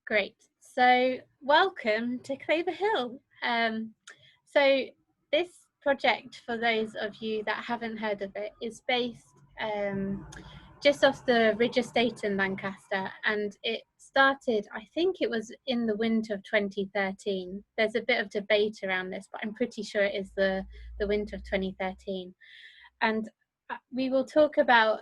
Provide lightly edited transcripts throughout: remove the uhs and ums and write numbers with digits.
Great. So welcome to Claver Hill. So this project, for those of you that haven't heard of it, is based just off the Ridge Estate in Lancaster, and it started, I think it was in the winter of 2013. There's a bit of debate around this, but I'm pretty sure it is the winter of 2013. And we will talk about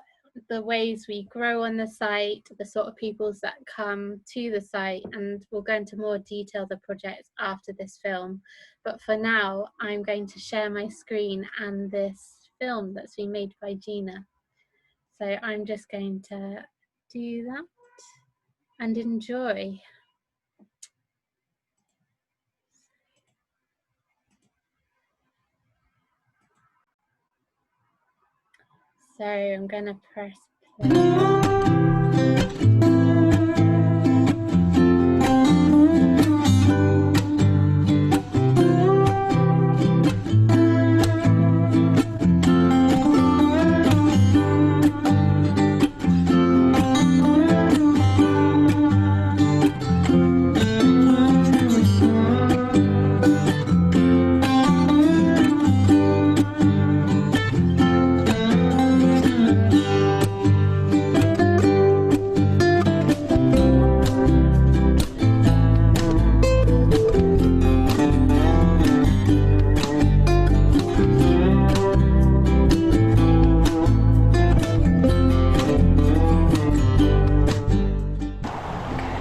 the ways we grow on the site, the sort of peoples that come to the site, and we'll go into more detail of the project after this film. But for now, I'm going to share my screen and this film that's been made by Gina. So I'm just going to do that and enjoy. So I'm going to press play.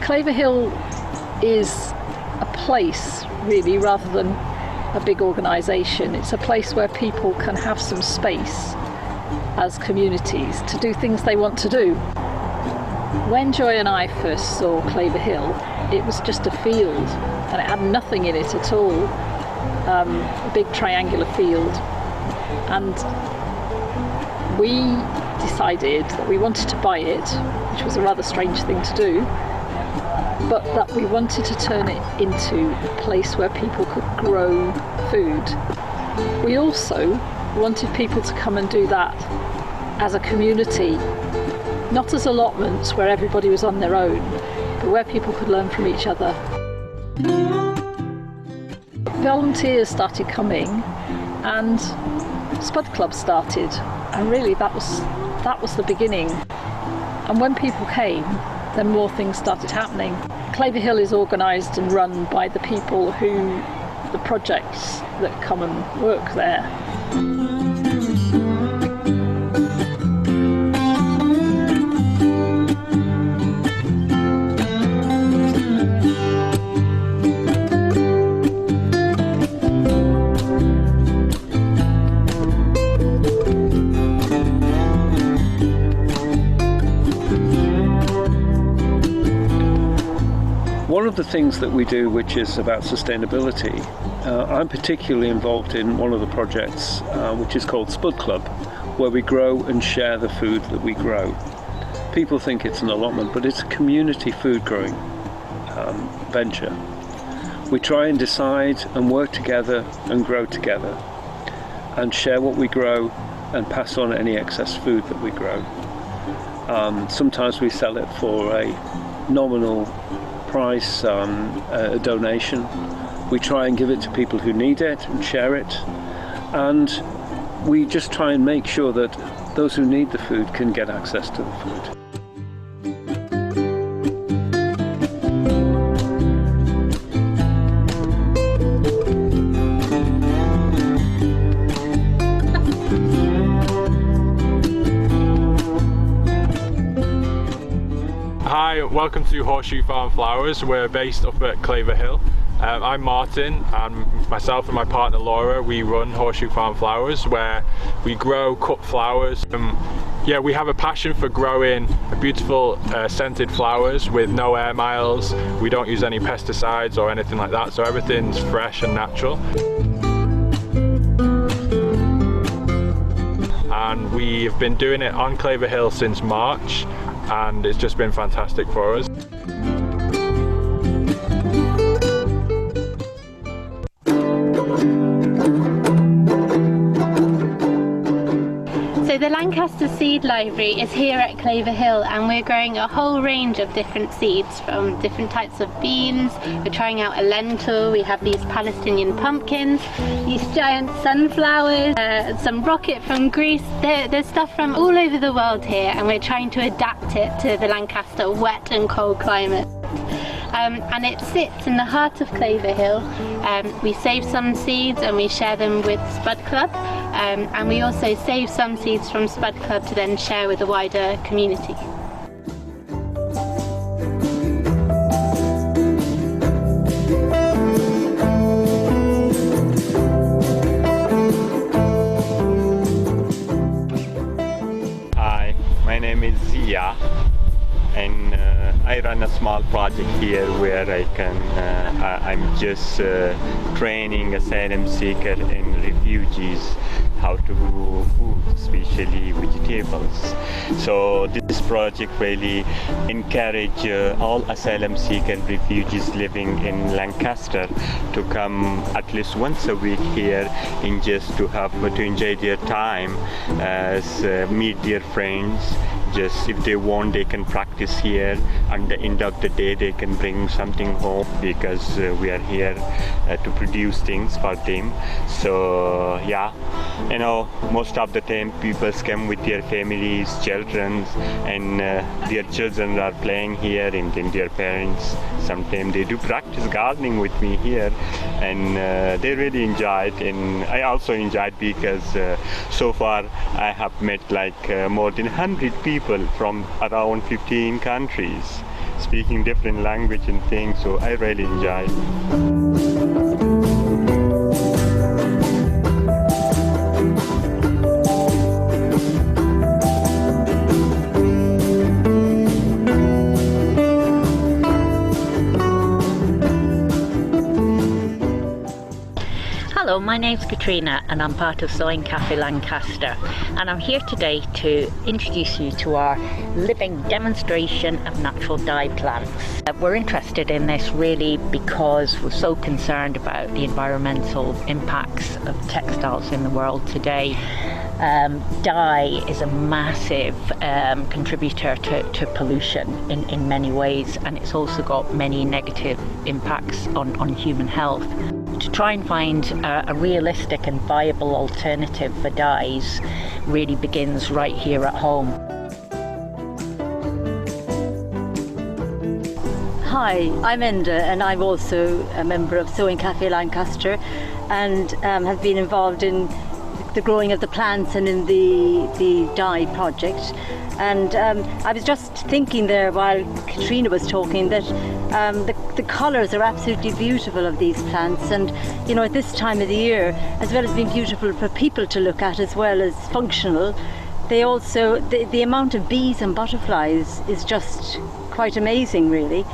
Claver Hill is a place, really, rather than a big organisation. It's a place where people can have some space as communities to do things they want to do. When Joy and I first saw Claver Hill, it was just a field and it had nothing in it at all, a big triangular field. And we decided that we wanted to buy it, which was a rather strange thing to do, but that we wanted to turn it into a place where people could grow food. We also wanted people to come and do that as a community, not as allotments where everybody was on their own, but where people could learn from each other. Volunteers started coming and Spud Club started, and really that was the beginning. And when people came, then more things started happening. Claver Hill is organised and run by the people the projects that come and work there. One of the things that we do, which is about sustainability, I'm particularly involved in one of the projects which is called Spud Club, where we grow and share the food that we grow. People think it's an allotment, but it's a community food growing venture. We try and decide and work together and grow together and share what we grow and pass on any excess food that we grow. Sometimes we sell it for a nominal price, a donation. We try and give it to people who need it and share it, and we just try and make sure that those who need the food can get access to the food. Hi, welcome to Horseshoe Farm Flowers. We're based up at Claver Hill. I'm Martin, and myself and my partner Laura, we run Horseshoe Farm Flowers, where we grow cut flowers. Yeah, we have a passion for growing beautiful scented flowers with no air miles. We don't use any pesticides or anything like that, so everything's fresh and natural. And we've been doing it on Claver Hill since March, and it's just been fantastic for us. So the Lancaster Lancaster Seed Library is here at Claver Hill, and we're growing a whole range of different seeds from different types of beans. We're trying out a lentil, we have these Palestinian pumpkins, these giant sunflowers, some rocket from Greece. There's stuff from all over the world here, and we're trying to adapt it to the Lancaster wet and cold climate. And it sits in the heart of Claver Hill. We save some seeds and we share them with Spud Club, and we also save some seeds from Spud Club to then share with the wider community. Hi, my name is Zia, and I run a small project here where I'm just training asylum seekers and refugees how to grow food, especially vegetables. So this project really encourage all asylum seekers and refugees living in Lancaster to come at least once a week here, and just to enjoy their time, meet their friends. Just if they want, they can practice here. At the end of the day, they can bring something home, because we are here to produce things for them. So yeah, you know, most of the time people come with their families, children, and their children are playing here, and then their parents sometimes they do practice gardening with me here, and they really enjoy it, and I also enjoy it because so far I have met like more than 100 people from around 15 countries speaking different language and things, so I really enjoy it. Hello, my name's Katrina and I'm part of Sewing Cafe Lancaster, and I'm here today to introduce you to our living demonstration of natural dye plants. We're interested in this really because we're so concerned about the environmental impacts of textiles in the world today. Dye is a massive contributor to pollution in many ways, and it's also got many negative impacts on human health. To try and find a realistic and viable alternative for dyes really begins right here at home. Hi, I'm Enda, and I'm also a member of Sewing Cafe Lancaster, and have been involved in the growing of the plants and in the dye project. And I was just thinking there while Katrina was talking that the colours are absolutely beautiful of these plants, and you know, at this time of the year, as well as being beautiful for people to look at as well as functional, they also, the amount of bees and butterflies is just quite amazing really.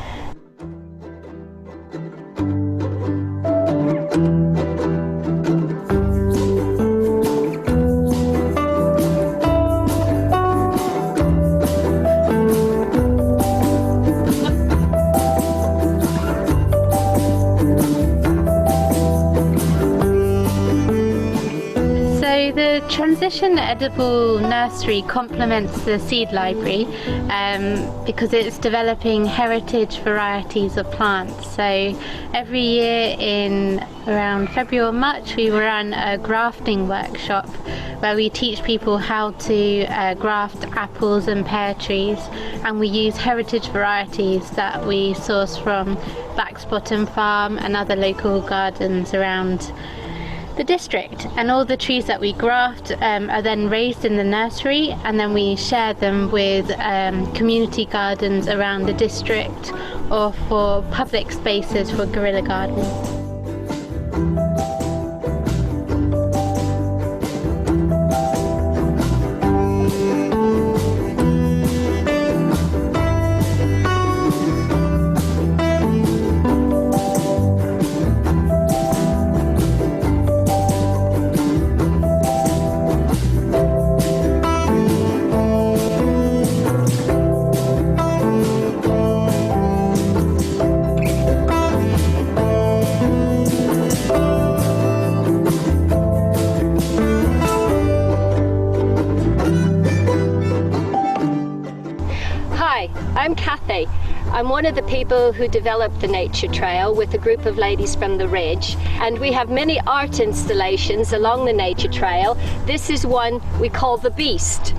The Transition Edible Nursery complements the seed library because it's developing heritage varieties of plants. So every year in around February or March we run a grafting workshop where we teach people how to graft apples and pear trees, and we use heritage varieties that we source from Backsbottom Farm and other local gardens around the district. And all the trees that we graft are then raised in the nursery, and then we share them with community gardens around the district or for public spaces for guerrilla gardening. I'm one of the people who developed the nature trail with a group of ladies from the Ridge, and we have many art installations along the nature trail. This is one we call the Beast.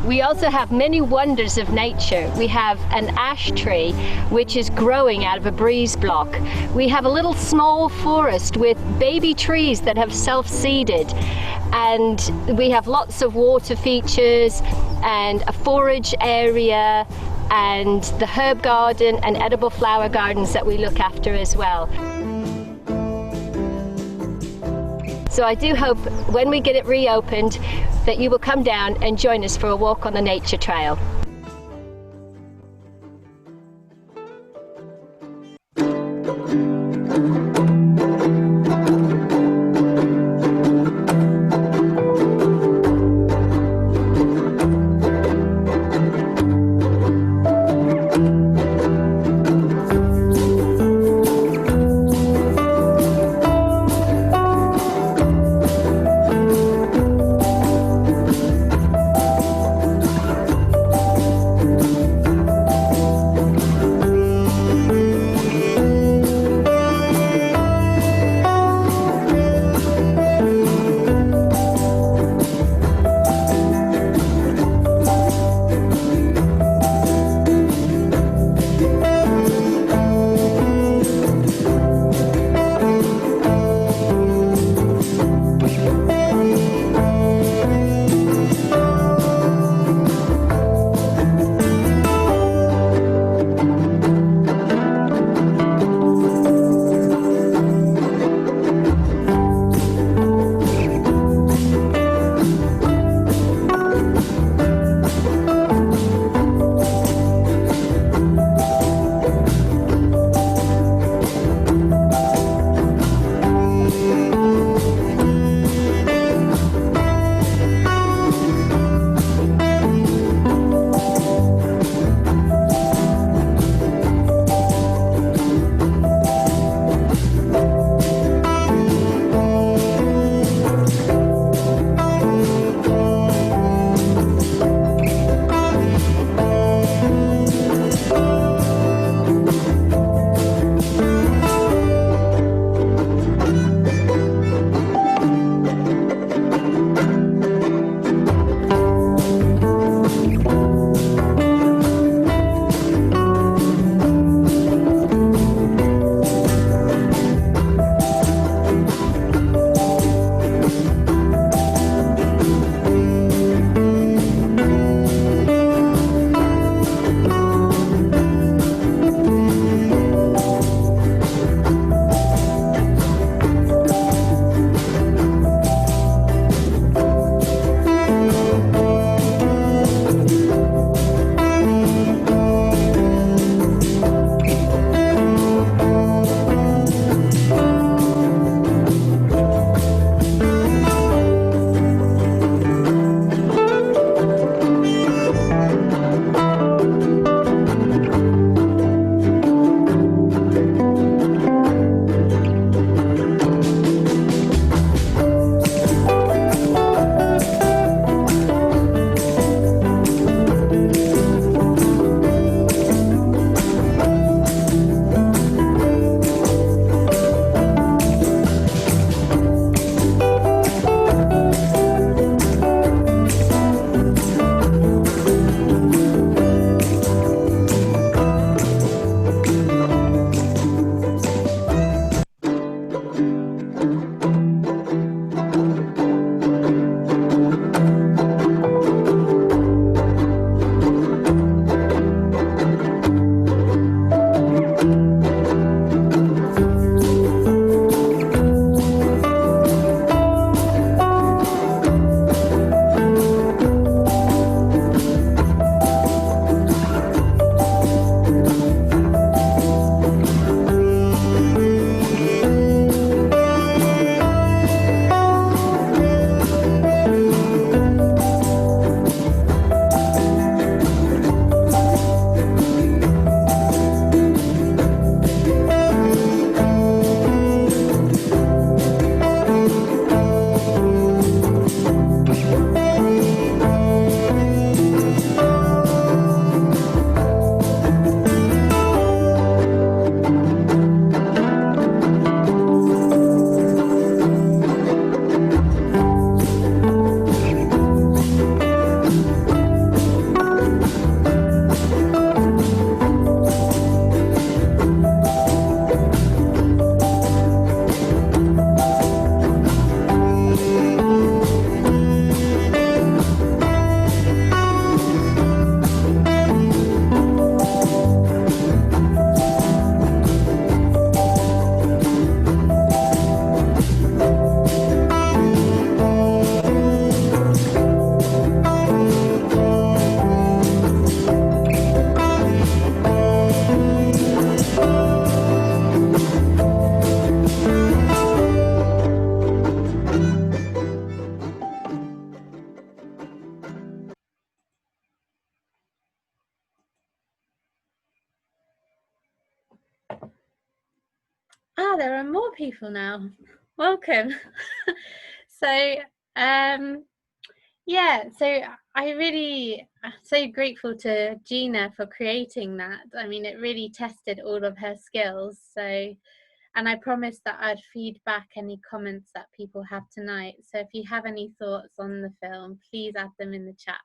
We also have many wonders of nature. We have an ash tree which is growing out of a breeze block. We have a little small forest with baby trees that have self-seeded, and we have lots of water features and a forage area and the herb garden and edible flower gardens that we look after as well. So I do hope when we get it reopened that you will come down and join us for a walk on the nature trail. Wow, there are more people now. Welcome. So, yeah, so I'm so grateful to Gina for creating that. I mean, it really tested all of her skills. So, and I promised that I'd feed back any comments that people have tonight. So if you have any thoughts on the film, please add them in the chat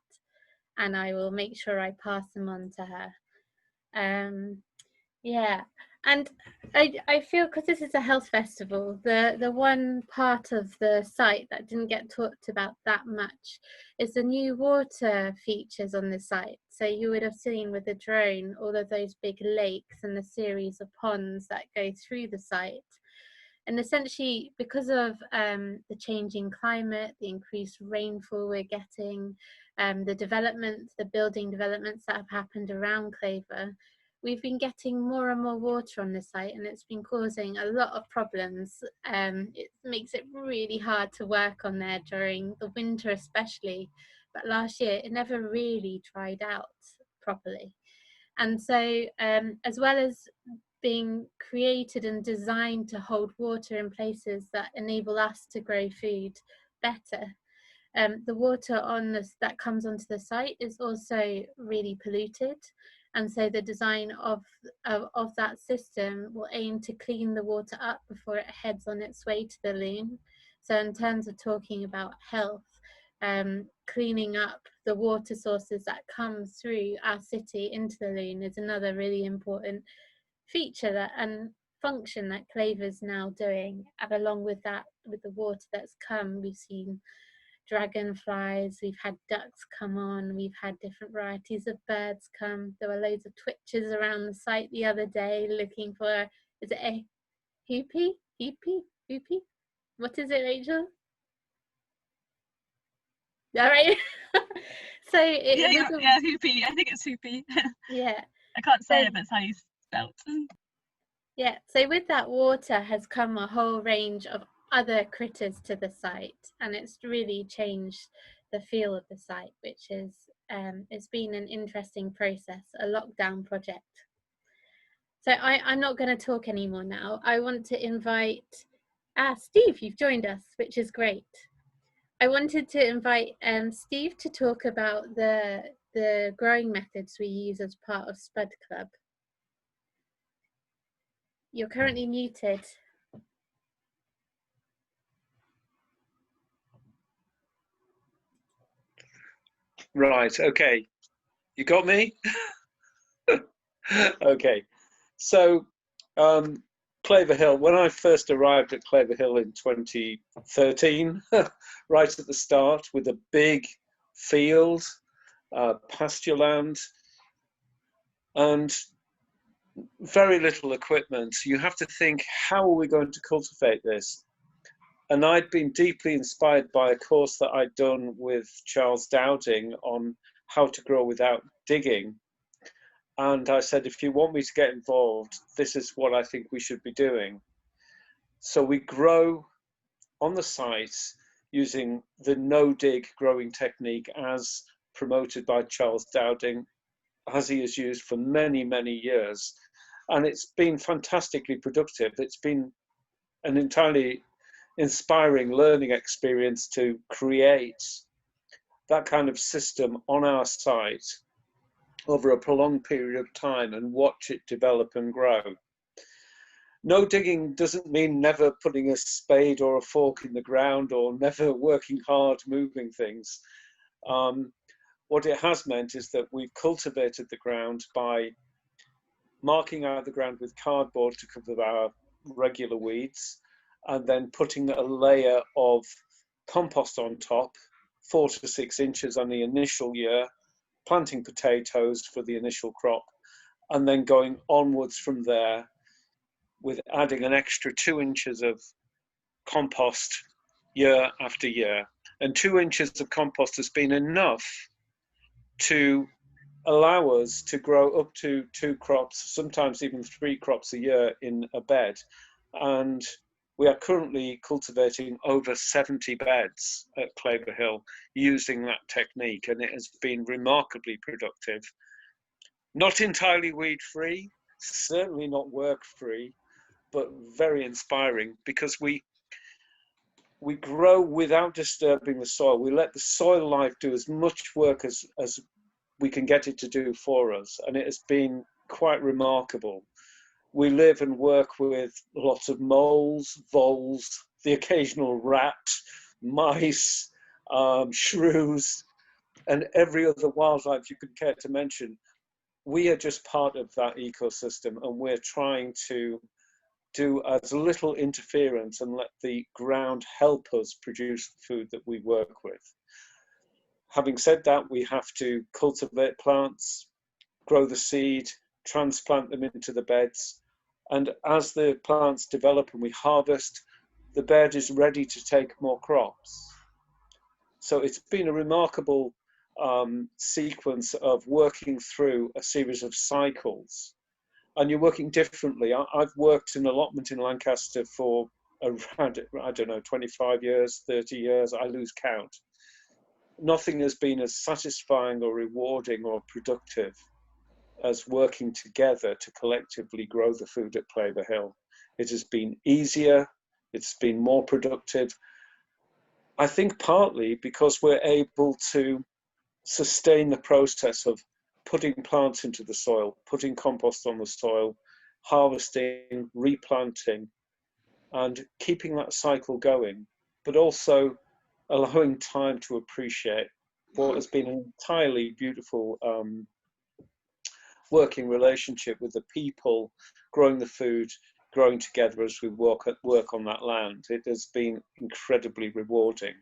and I will make sure I pass them on to her. Yeah, and I feel, because this is a health festival, the one part of the site that didn't get talked about that much is the new water features on the site. So you would have seen with the drone all of those big lakes and the series of ponds that go through the site. And essentially, because of the changing climate, the increased rainfall we're getting, the building developments that have happened around Claver, we've been getting more and more water on the site, and it's been causing a lot of problems. It makes it really hard to work on there during the winter especially, but last year it never really dried out properly. And so as well as being created and designed to hold water in places that enable us to grow food better, the water that comes onto the site is also really polluted, and so the design of that system will aim to clean the water up before it heads on its way to the loon. So in terms of talking about health, cleaning up the water sources that come through our city into the loon is another really important feature and function that Claver's now doing. And along with that, with the water that's come, we've seen dragonflies, we've had ducks come on, we've had different varieties of birds come. There were loads of twitches around the site the other day looking for, is it a hoopie? Hoopie? What is it, Rachel? All right. So hoopie. I think it's hoopie. Yeah. I can't say it, but it's how you spelt. Yeah, so with that water has come a whole range of other critters to the site, and it's really changed the feel of the site, which is it's been an interesting process, a lockdown project. So I'm not going to talk anymore now. I want to invite Steve. You've joined us, which is great. I wanted to invite Steve to talk about the growing methods we use as part of Spud Club. You're currently muted. Right, okay. You got me? Okay. So, Claver Hill, when I first arrived at Claver Hill in 2013, right at the start, with a big field, pasture land, and very little equipment, you have to think, how are we going to cultivate this? And I'd been deeply inspired by a course that I'd done with Charles Dowding on how to grow without digging. And I said, if you want me to get involved, this is what I think we should be doing. So we grow on the site using the no-dig growing technique as promoted by Charles Dowding, as he has used for many, many years. And it's been fantastically productive. It's been an entirely inspiring learning experience to create that kind of system on our site over a prolonged period of time and watch it develop and grow. No digging doesn't mean never putting a spade or a fork in the ground or never working hard moving things. What it has meant is that we've cultivated the ground by marking out the ground with cardboard to cover our regular weeds, and then putting a layer of compost on top, 4 to 6 inches on the initial year, planting potatoes for the initial crop, and then going onwards from there with adding an extra 2 inches of compost year after year. And 2 inches of compost has been enough to allow us to grow up to 2 crops, sometimes even 3 crops a year in a bed. And we are currently cultivating over 70 beds at Claver Hill using that technique, and it has been remarkably productive. Not entirely weed-free, certainly not work-free, but very inspiring, because we grow without disturbing the soil. We let the soil life do as much work as we can get it to do for us, and it has been quite remarkable. We live and work with lots of moles, voles, the occasional rat, mice, shrews, and every other wildlife you could care to mention. We are just part of that ecosystem, and we're trying to do as little interference and let the ground help us produce the food that we work with. Having said that, we have to cultivate plants, grow the seed, transplant them into the beds, and as the plants develop and we harvest, the bed is ready to take more crops. So it's been a remarkable sequence of working through a series of cycles, and you're working differently. I've worked in allotment in Lancaster for around, I don't know, 25 years, 30 years, I lose count. Nothing has been as satisfying or rewarding or productive as working together to collectively grow the food at Claver Hill. It has been easier, it's been more productive. I think partly because we're able to sustain the process of putting plants into the soil, putting compost on the soil, harvesting, replanting, and keeping that cycle going, but also allowing time to appreciate what has been an entirely beautiful working relationship with the people, growing the food, growing together as we work on that land. It has been incredibly rewarding.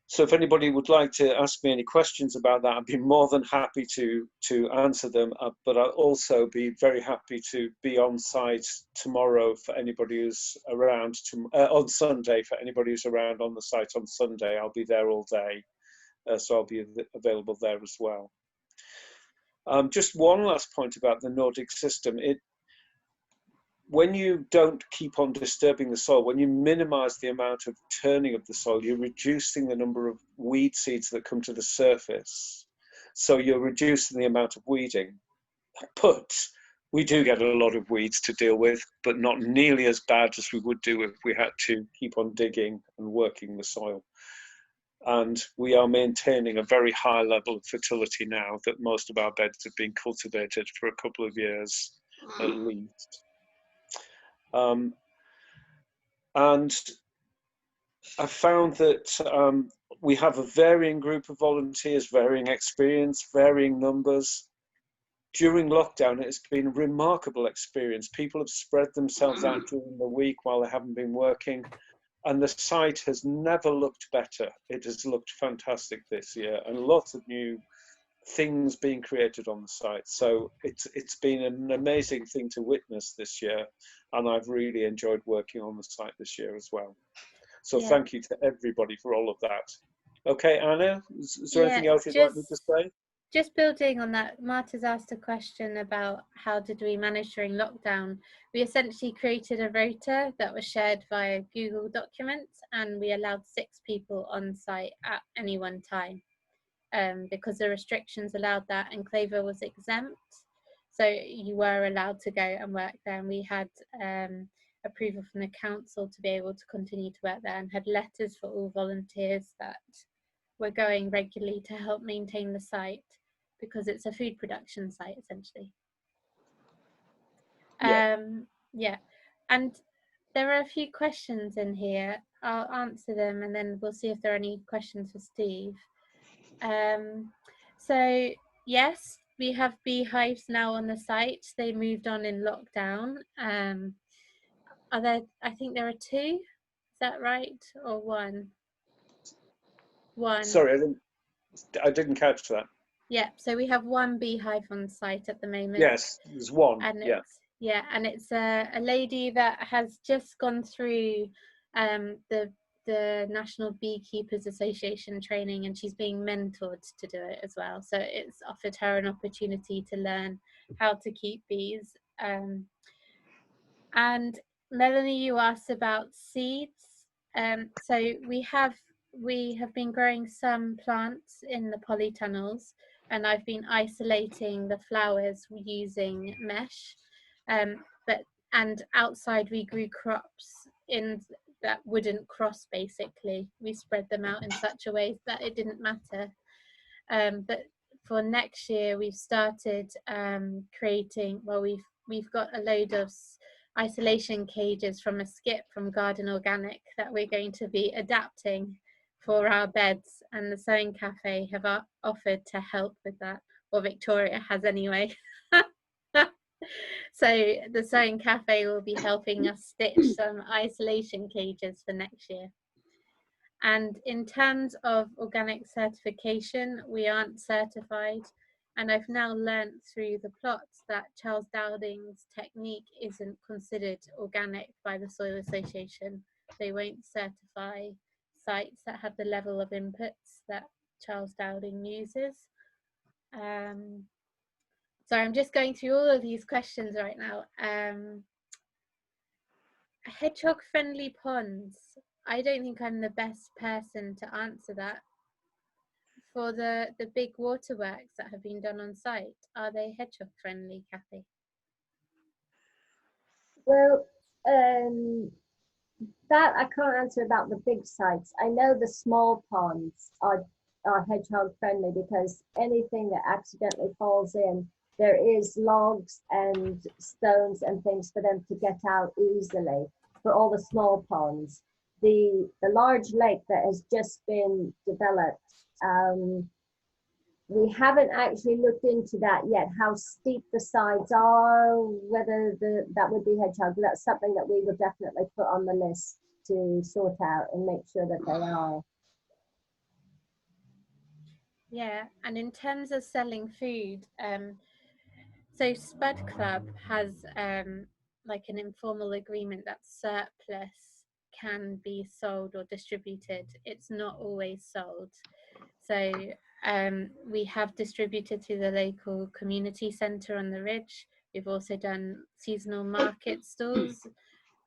So if anybody would like to ask me any questions about that, I'd be more than happy to answer them, but I'll also be very happy to be on site tomorrow for anybody who's around, on Sunday, for anybody who's around on the site on Sunday. I'll be there all day, so I'll be available there as well. Just one last point about the Nordic system. When you don't keep on disturbing the soil, when you minimize the amount of turning of the soil, you're reducing the number of weed seeds that come to the surface. So you're reducing the amount of weeding. But we do get a lot of weeds to deal with, but not nearly as bad as we would do if we had to keep on digging and working the soil. And we are maintaining a very high level of fertility now that most of our beds have been cultivated for a couple of years at least. And I found that we have a varying group of volunteers, varying experience, varying numbers. During lockdown, it's been a remarkable experience. People have spread themselves out during the week while they haven't been working, and the site has never looked better. It has looked fantastic this year, and lots of new things being created on the site. So it's been an amazing thing to witness this year, and I've really enjoyed working on the site this year as well. So yeah. Thank you to everybody for all of that. Okay, Anna, is there anything else you'd like me to say? Just building on that, Marta's asked a question about how did we manage during lockdown. We essentially created a rota that was shared via Google Documents, and we allowed 6 people on site at any one time. Because the restrictions allowed that, and Claver was exempt, so you were allowed to go and work there, and we had approval from the council to be able to continue to work there, and had letters for all volunteers that were going regularly to help maintain the site, because it's a food production site essentially. Yeah, and there are a few questions in here. I'll answer them and then we'll see if there are any questions for Steve. So yes, we have beehives now on the site. They moved on in lockdown. Are there? I think there are 2. Is that right, or 1? 1. Sorry, I didn't catch that. Yeah, so we have 1 beehive on site at the moment. Yes, there's 1. And yeah. And it's a lady that has just gone through the National Beekeepers Association training, and she's being mentored to do it as well. So it's offered her an opportunity to learn how to keep bees. And Melanie, you asked about seeds. So we have been growing some plants in the polytunnels, and I've been isolating the flowers using mesh. and outside we grew crops in that wouldn't cross. Basically, we spread them out in such a way that it didn't matter. But for next year, we've started creating. Well, we've got a load of isolation cages from a skip from Garden Organic that we're going to be adapting for our beds, and the Sewing Cafe have offered to help with that, or Victoria has anyway. So the Sewing Cafe will be helping us stitch some isolation cages for next year. And in terms of organic certification, we aren't certified, and I've now learnt through the plots that Charles Dowding's technique isn't considered organic by the Soil Association. They won't certify sites that have the level of inputs that Charles Dowding uses. So I'm just going through all of these questions right now. Hedgehog friendly ponds. I don't think I'm the best person to answer that. For the big waterworks that have been done on site, are they hedgehog friendly, Kathy? Well, that I can't answer about the big sites. I know the small ponds are hedgehog friendly because anything that accidentally falls in, there is logs and stones and things for them to get out easily for all the small ponds. The large lake that has just been developed, we haven't actually looked into that yet, how steep the sides are, whether that would be hedgehog. That's something that we would definitely put on the list to sort out and make sure that they are. Yeah, and in terms of selling food, so Spud Club has like an informal agreement that surplus can be sold or distributed. It's not always sold. So we have distributed through the local community centre on the Ridge. We've also done seasonal market stalls,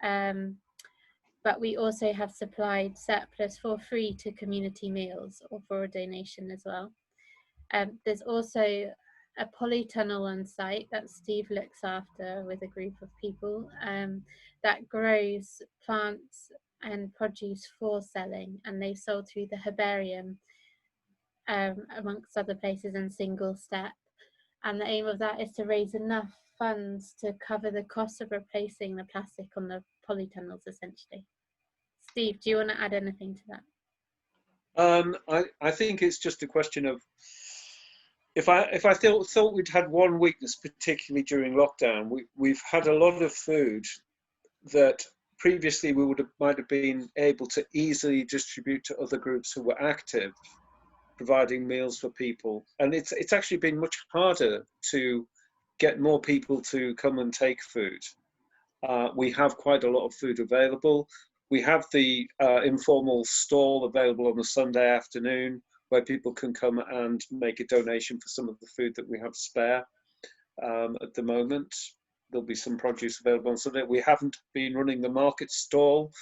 but we also have supplied surplus for free to community meals or for a donation as well. There's also a polytunnel on site that Steve looks after with a group of people that grows plants and produce for selling, and they sold through the herbarium amongst other places and single step. And the aim of that is to raise enough funds to cover the cost of replacing the plastic on the polytunnels, essentially. Steve, do you want to add anything to that? I think it's just a question of if I thought we'd had one weakness, particularly during lockdown, we've had a lot of food that previously we might have been able to easily distribute to other groups who were active, providing meals for people, and it's actually been much harder to get more people to come and take food. We have quite a lot of food available. We have the informal stall available on a Sunday afternoon where people can come and make a donation for some of the food that we have spare. At the moment, there'll be some produce available on Sunday. We haven't been running the market stall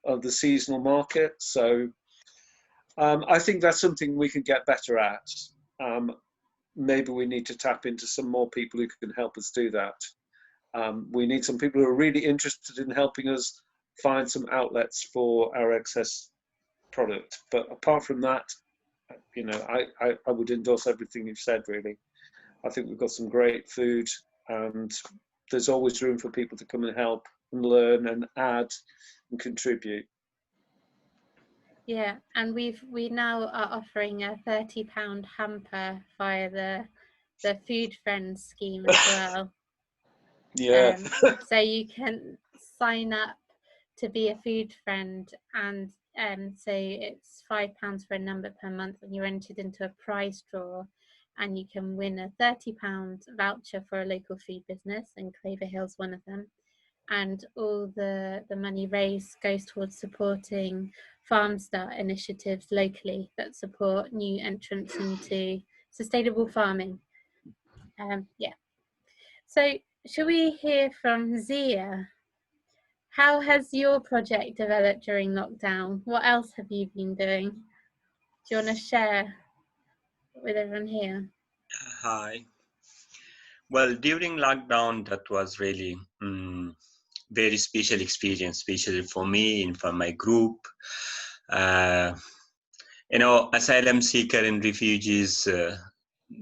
of the seasonal market, so I think that's something we can get better at. Maybe we need to tap into some more people who can help us do that. We need some people who are really interested in helping us find some outlets for our excess product. But apart from that, you know, I would endorse everything you've said, really. I think we've got some great food, and there's always room for people to come and help and learn and add and contribute. Yeah, and we now are offering a £30 hamper via the Food Friends scheme as well. Yeah. So you can sign up to be a food friend, and so it's £5 for a number per month, and you're entered into a prize draw, and you can win a £30 voucher for a local food business, and Claver Hill's one of them. And all the money raised goes towards supporting farm start initiatives locally that support new entrants into sustainable farming. Yeah. So shall we hear from Zia? How has your project developed during lockdown? What else have you been doing? Do you want to share with everyone here? Hi. Well, during lockdown, that was really very special experience, especially for me and for my group. You know, asylum seeker and refugees,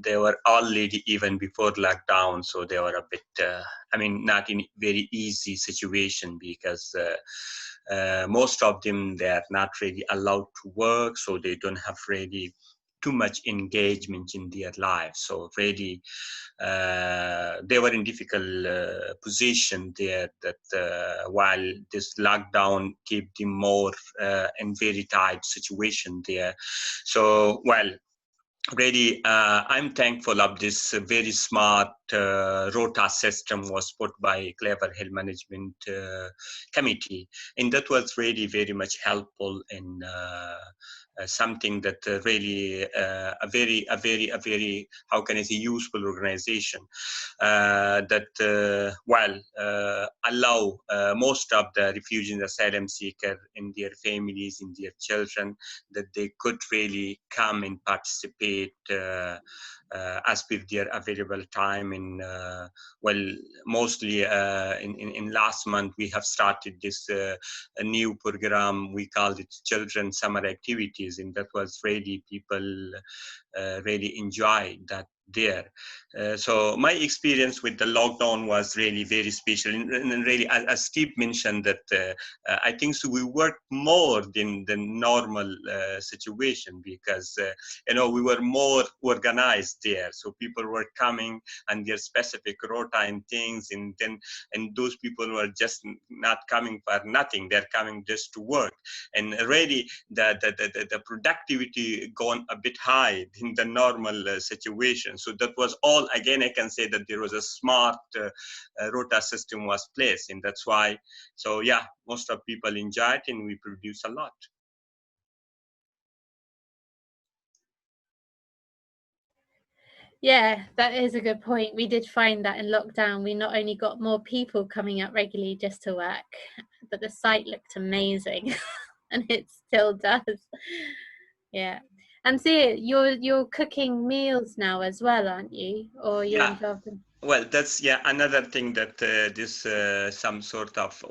they were already even before lockdown, so they were a bit, I mean, not in very easy situation because most of them, they are not really allowed to work, so they don't have really too much engagement in their lives. So really, they were in difficult position there, that while this lockdown kept them more in very tight situation there. So, well, really, I'm thankful of this very smart rota system was put by Claver Hill Management Committee, and that was really very much helpful in something that really a very, how can I say, useful organization that allow most of the refugees and asylum seeker and their families and their children that they could really come and participate as per their available time. And mostly in last month we have started this a new program, we called it Children Summer Activities, and that was really people really enjoy that there. So my experience with the lockdown was really very special, and really, as Steve mentioned, that I think so we worked more than the normal situation, because you know, we were more organized there, so people were coming and their specific rota and things, and those people were just not coming for nothing, they're coming just to work, and really the productivity gone a bit high in the normal situation. So that was all, again, I can say that there was a smart rota system was placed, and that's why, so yeah, most of people enjoy it and we produce a lot. Yeah, that is a good point. We did find that in lockdown, we not only got more people coming up regularly just to work, but the site looked amazing, and it still does. Yeah. And see, you're cooking meals now as well, aren't you? Or you're Yeah. involved in... Well, that's, yeah, another thing that this some sort of,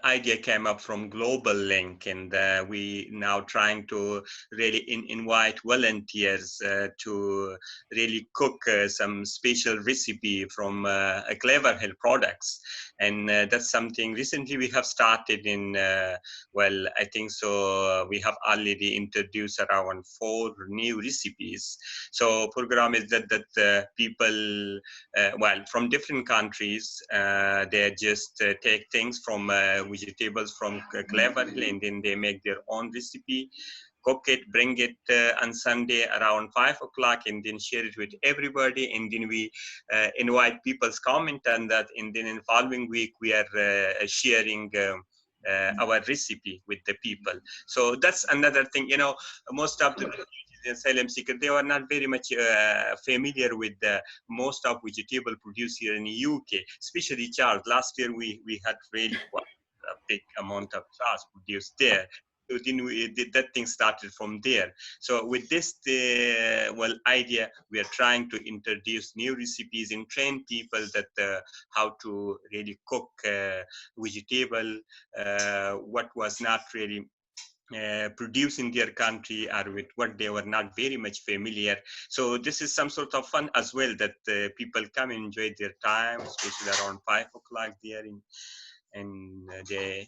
idea came up from Global Link, and we now trying to really invite volunteers to really cook some special recipe from a Claver Hill products, and that's something recently we have started in. I think so. We have already introduced around 4 new recipes. So program is that people. From different countries, they just take things from vegetables from Claver Hill, and then they make their own recipe, cook it, bring it on Sunday around 5 o'clock, and then share it with everybody. And then we invite people's comment on that, and then in the following week we are sharing our recipe with the people. So that's another thing, you know, most of the asylum seekers, they were not very much familiar with most of vegetable produced here in the UK, especially Charles. Last year we had really quite a big amount of Charles produced there. So then we did that thing started from there. So with this idea, we are trying to introduce new recipes and train people that how to really cook vegetable, what was not really produce in their country, or with what they were not very much familiar. So this is some sort of fun as well, that people come and enjoy their time, especially around 5 o'clock there, and they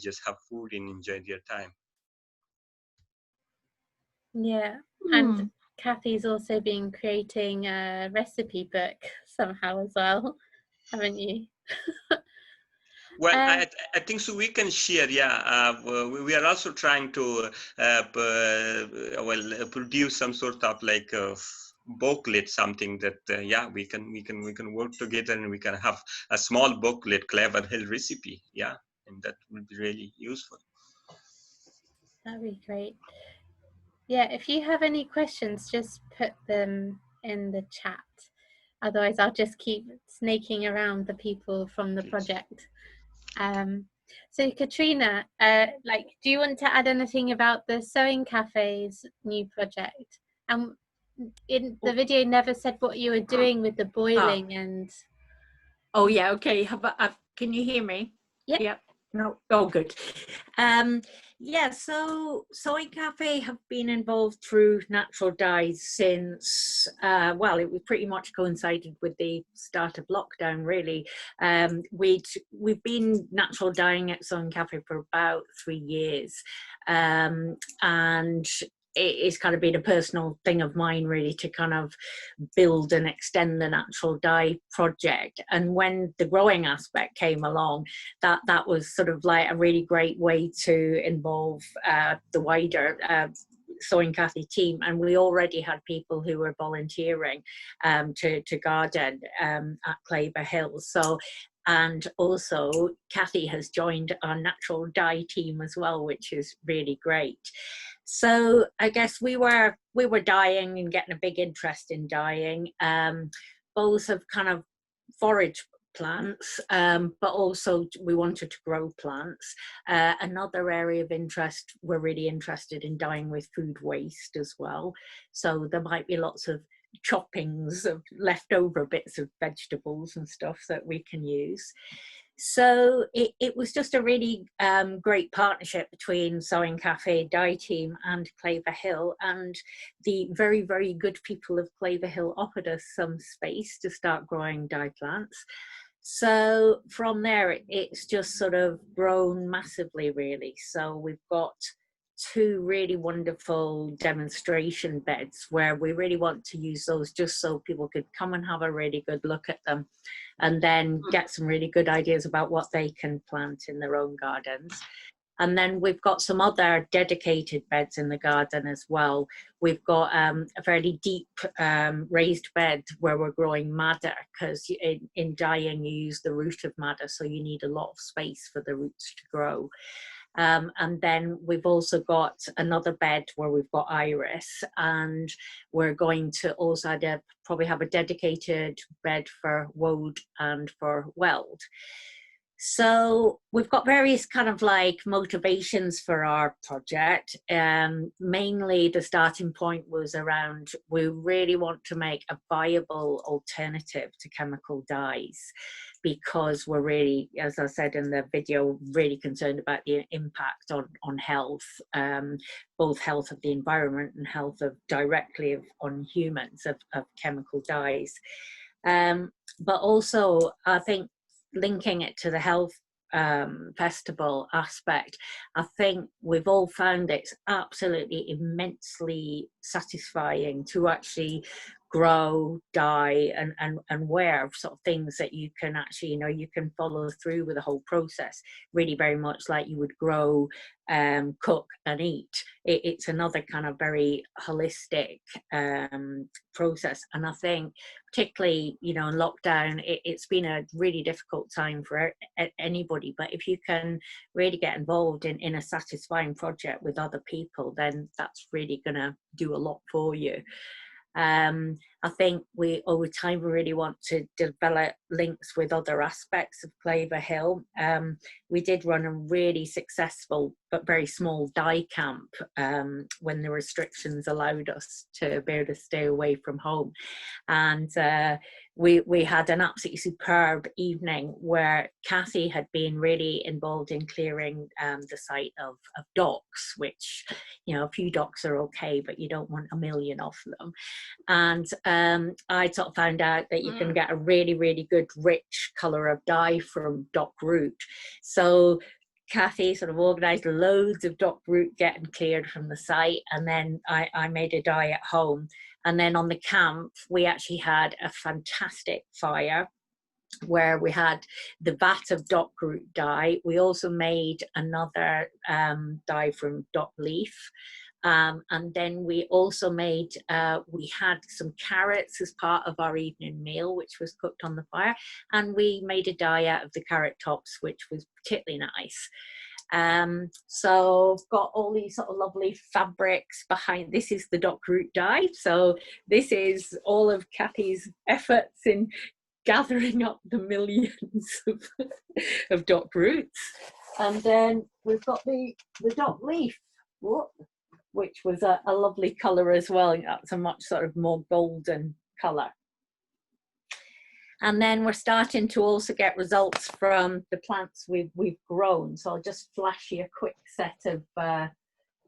just have food and enjoy their time. Yeah, and Kathy's also been creating a recipe book somehow as well, haven't you? Well, I think so we can share, yeah. We are also trying to produce some sort of like booklet, something that yeah, we can work together, and we can have a small booklet, Claver Hill recipe, yeah, and that would be really useful. That'd be great. Yeah, if you have any questions, just put them in the chat. Otherwise, I'll just keep snaking around the people from the project. So Katrina, do you want to add anything about the Sewing Cafe's new project? And in the video, never said what you were doing with the boiling and. Oh yeah, okay. Can you hear me? Yeah. No. Oh, good. Yeah, so Soy Cafe have been involved through natural dyes since, well, it was pretty much coincided with the start of lockdown, really. We've been natural dyeing at Soy Cafe for about 3 years, and it's kind of been a personal thing of mine, really, to kind of build and extend the natural dye project. And when the growing aspect came along, that was sort of like a really great way to involve the wider Soy and Kathy team. And we already had people who were volunteering to garden at Claver Hill. So, and also Kathy has joined our natural dye team as well, which is really great. So I guess we were dyeing and getting a big interest in dyeing. Both of kind of forage plants, but also we wanted to grow plants. Another area of interest, we're really interested in dyeing with food waste as well. So there might be lots of choppings of leftover bits of vegetables and stuff that we can use. So it was just a really great partnership between Soy and Cafe dye team and Claver Hill, and the very, very good people of Claver Hill offered us some space to start growing dye plants. So from there, it's just sort of grown massively, really. So we've got 2 really wonderful demonstration beds where we really want to use those just so people could come and have a really good look at them, and then get some really good ideas about what they can plant in their own gardens. And then we've got some other dedicated beds in the garden as well. We've got a fairly deep raised bed where we're growing madder, because in dyeing you use the root of madder, so you need a lot of space for the roots to grow. And then we've also got another bed where we've got iris, and we're going to also probably have a dedicated bed for woad and for weld. So we've got various kind of like motivations for our project. Mainly the starting point was around, we really want to make a viable alternative to chemical dyes, because we're really, as I said in the video, really concerned about the impact on health, both health of the environment and health directly on humans of chemical dyes. But also, I think, linking it to the health festival aspect, I think we've all found it's absolutely immensely satisfying to actually grow, dye, and wear sort of things that you can actually, you can follow through with the whole process, really very much like you would grow, cook and eat. It's another kind of very holistic process. And I think particularly, in lockdown, it's been a really difficult time for anybody, but if you can really get involved in a satisfying project with other people, then that's really gonna do a lot for you. I think we, over time, we really want to develop links with other aspects of Claver Hill. We did run a really successful but very small dye camp when the restrictions allowed us to be able to stay away from home. And we had an absolutely superb evening where Kathy had been really involved in clearing the site of docks, which, a few docks are okay, but you don't want a million of them. And I sort of found out that you can get a really, really good rich colour of dye from dock root. So Kathy sort of organised loads of dock root getting cleared from the site, and then I made a dye at home. And then on the camp, we actually had a fantastic fire where we had the vat of dock root dye. We also made another dye from dock leaf. And then we also made, we had some carrots as part of our evening meal, which was cooked on the fire. And we made a dye out of the carrot tops, which was particularly nice. So I've got all these sort of lovely fabrics behind. This is the dock root dye. So this is all of Kathy's efforts in gathering up the millions of dock roots. And then we've got the dock leaf, which was a lovely colour as well. That's a much sort of more golden colour. And then we're starting to also get results from the plants we've grown. So I'll just flash you a quick set of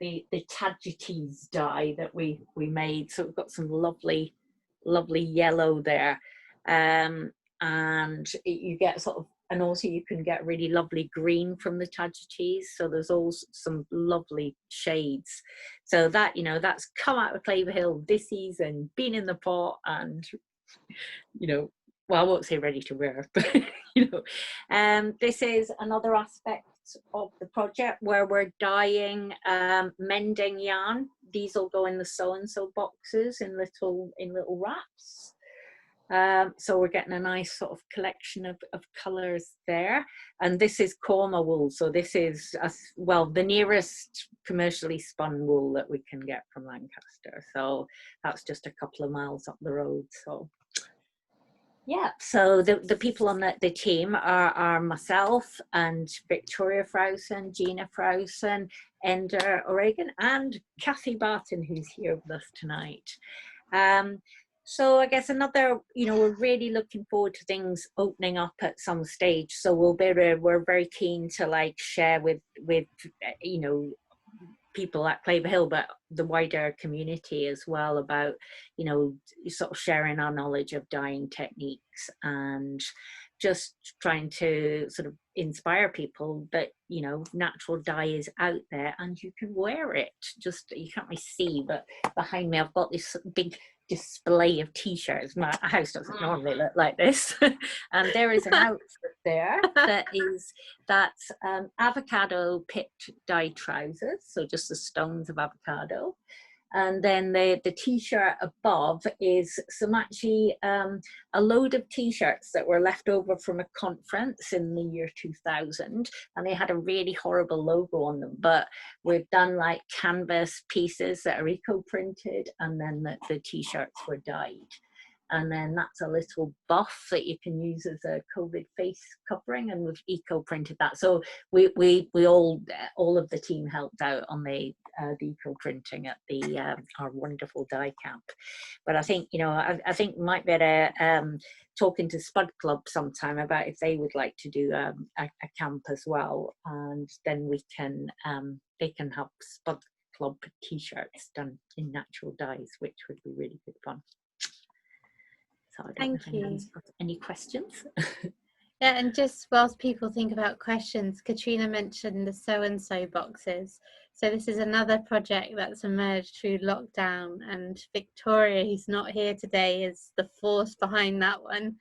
the Tagetes dye that we made. So we've got some lovely yellow there, and you get sort of, and also you can get really lovely green from the Tagetes. So there's also some lovely shades. So that, you know, that's come out of Claver Hill this season, been in the pot, and, you know, well, I won't say ready to wear, but you know, this is another aspect of the project where we're dyeing mending yarn. These will go in the so-and-so boxes in little wraps. So we're getting a nice sort of collection of colours there. And this is Corma wool. So this is, well, the nearest commercially spun wool that we can get from Lancaster. So that's just a couple of miles up the road. So yeah, so the people on the team are myself and Victoria Frausen, Gina Frausen, Ender Oregon, and Kathy Barton, who's here with us tonight. So I guess another, you know, we're really looking forward to things opening up at some stage. So we're very keen to like share with you know, people at Claver Hill, but the wider community as well, about, you know, sort of sharing our knowledge of dyeing techniques and just trying to sort of inspire people that, you know, natural dye is out there and you can wear it. Just, you can't really see, but behind me I've got this big display of t-shirts. My house doesn't normally look like this. And there is an outfit there that's avocado picked dye trousers, so just the stones of avocado. And then the t-shirt above is some actually a load of t-shirts that were left over from a conference in the year 2000, and they had a really horrible logo on them, but we've done like canvas pieces that are eco-printed, and then the t-shirts were dyed. And then that's a little buff that you can use as a COVID face covering, and we've eco-printed that. So we all of the team helped out on the eco-printing at the our wonderful dye camp. But I think, you know, I think we might better talking to Spud Club sometime about if they would like to do a camp as well, and then we can they can have Spud Club t-shirts done in natural dyes, which would be really good fun. So I don't know if anyone's got any questions. Yeah, and just whilst people think about questions, Katrina mentioned the so-and-so boxes. So this is another project that's emerged through lockdown, and Victoria, who's not here today, is the force behind that one.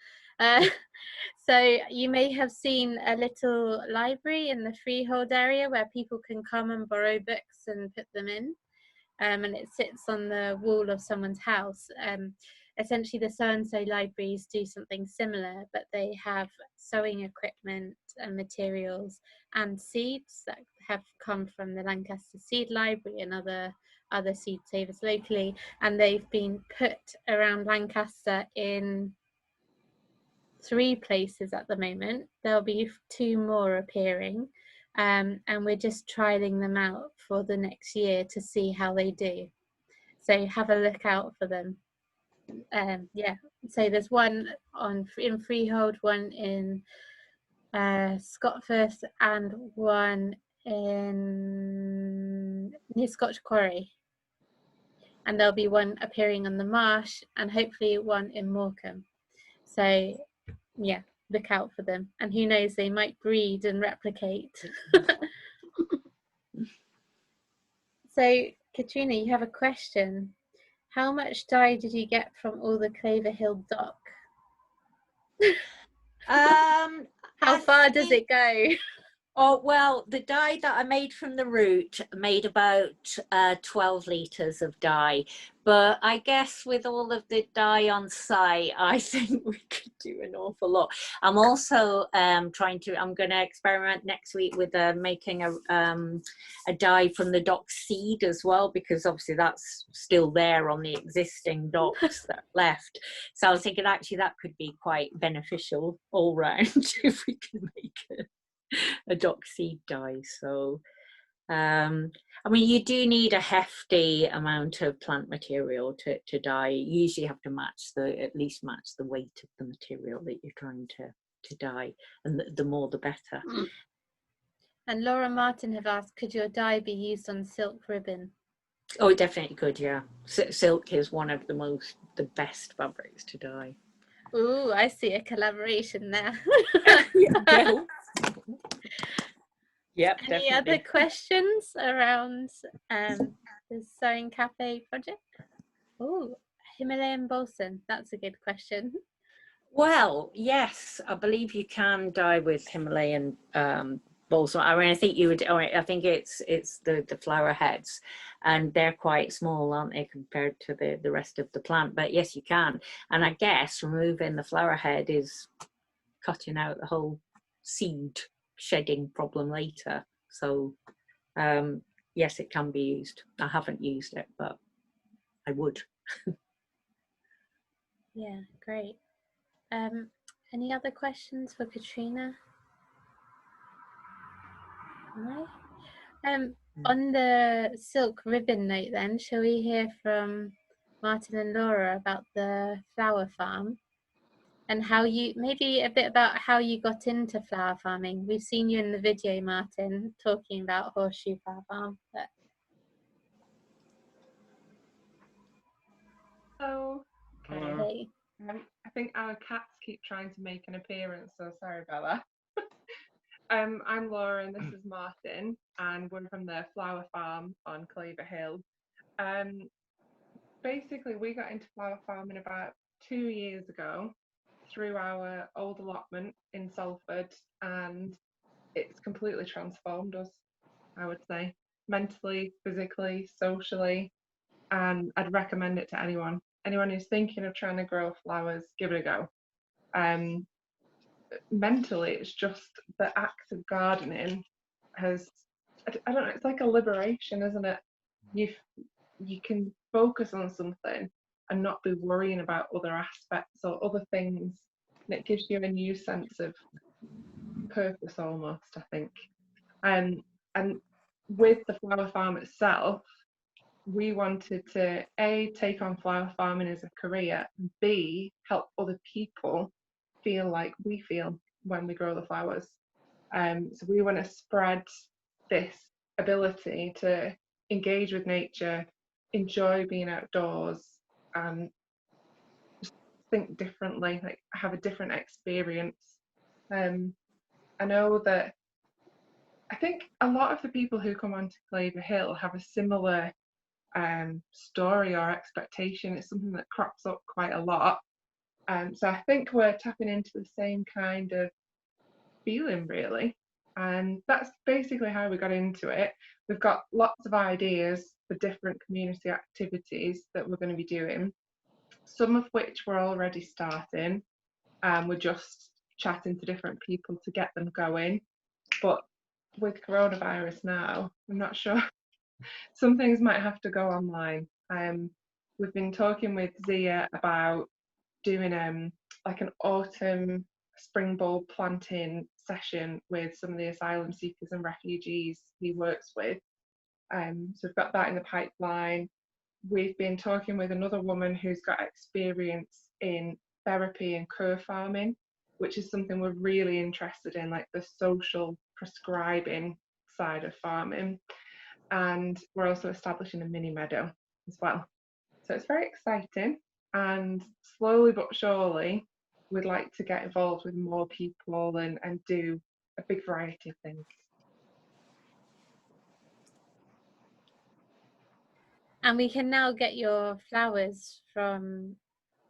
So you may have seen a little library in the freehold area where people can come and borrow books and put them in. And it sits on the wall of someone's house. Essentially the so-and-so libraries do something similar, but they have sewing equipment and materials and seeds that have come from the Lancaster Seed Library and other seed savers locally, and they've been put around Lancaster in 3 places at the moment. There'll be 2 more appearing, and we're just trialing them out for the next year to see how they do. So have a look out for them. Yeah, so there's one in Freehold, one in Scotford, and one in near Scotch Quarry, and there'll be one appearing on the Marsh, and hopefully one in Morecambe. So yeah, look out for them, and who knows, they might breed and replicate. So Katrina, you have a question. How much dye did you get from all the Claver Hill dock? How far does it go? Oh, well, the dye that I made from the root made about 12 litres of dye. But I guess with all of the dye on site, I think we could do an awful lot. I'm also I'm going to experiment next week with making a dye from the dock seed as well, because obviously that's still there on the existing docks that are left. So I was thinking actually that could be quite beneficial all round if we can make it a dock seed dye. So I mean, you do need a hefty amount of plant material to dye. You usually have to at least match the weight of the material that you're trying to dye, and the more the better. And Laura Martin have asked, could your dye be used on silk ribbon? Oh, it definitely could, yeah. Silk is one of the best fabrics to dye. Ooh, I see a collaboration there. Yep, Any definitely. other questions around the Sewing Cafe project? Oh, Himalayan balsam, that's a good question. Well, yes, I believe you can dye with Himalayan balsam. I mean, I think you would. I think it's the flower heads, and they're quite small, aren't they, compared to the rest of the plant? But yes, you can. And I guess removing the flower head is cutting out the whole seed shedding problem later. So yes, it can be used. I haven't used it, but I would. Yeah, great. Any other questions for Katrina? No? On the silk ribbon note then, shall we hear from Martin and Laura about the flower farm and how maybe a bit about how you got into flower farming? We've seen you in the video, Martin, talking about Horseshoe Flower Farm. But... Hello. Okay. Hey. I think our cats keep trying to make an appearance, so sorry about that. I'm Laura and this is Martin, and we're from the flower farm on Claver Hill. Basically, we got into flower farming about 2 years ago through our old allotment in Salford, and it's completely transformed us, I would say, mentally, physically, socially, and I'd recommend it to anyone who's thinking of trying to grow flowers. Give it a go. Mentally, it's just the act of gardening has, I don't know, it's like a liberation, isn't it? You can focus on something and not be worrying about other aspects or other things, and it gives you a new sense of purpose almost, I think. And with the flower farm itself, we wanted to A, take on flower farming as a career, and B, help other people feel like we feel when we grow the flowers. So we want to spread this ability to engage with nature, enjoy being outdoors, and just think differently, like have a different experience. I know that I think a lot of the people who come onto Claver Hill have a similar story or expectation. It's something that crops up quite a lot. So I think we're tapping into the same kind of feeling, really. And that's basically how we got into it. We've got lots of ideas for different community activities that we're going to be doing, some of which we're already starting. We're just chatting to different people to get them going. But with coronavirus now, I'm not sure. Some things might have to go online. We've been talking with Zia about doing like an autumn spring bulb planting session with some of the asylum seekers and refugees he works with. So we've got that in the pipeline. We've been talking with another woman who's got experience in therapy and co-farming, which is something we're really interested in, like the social prescribing side of farming. And we're also establishing a mini meadow as well. So it's very exciting, and slowly but surely we'd like to get involved with more people and do a big variety of things. And we can now get your flowers from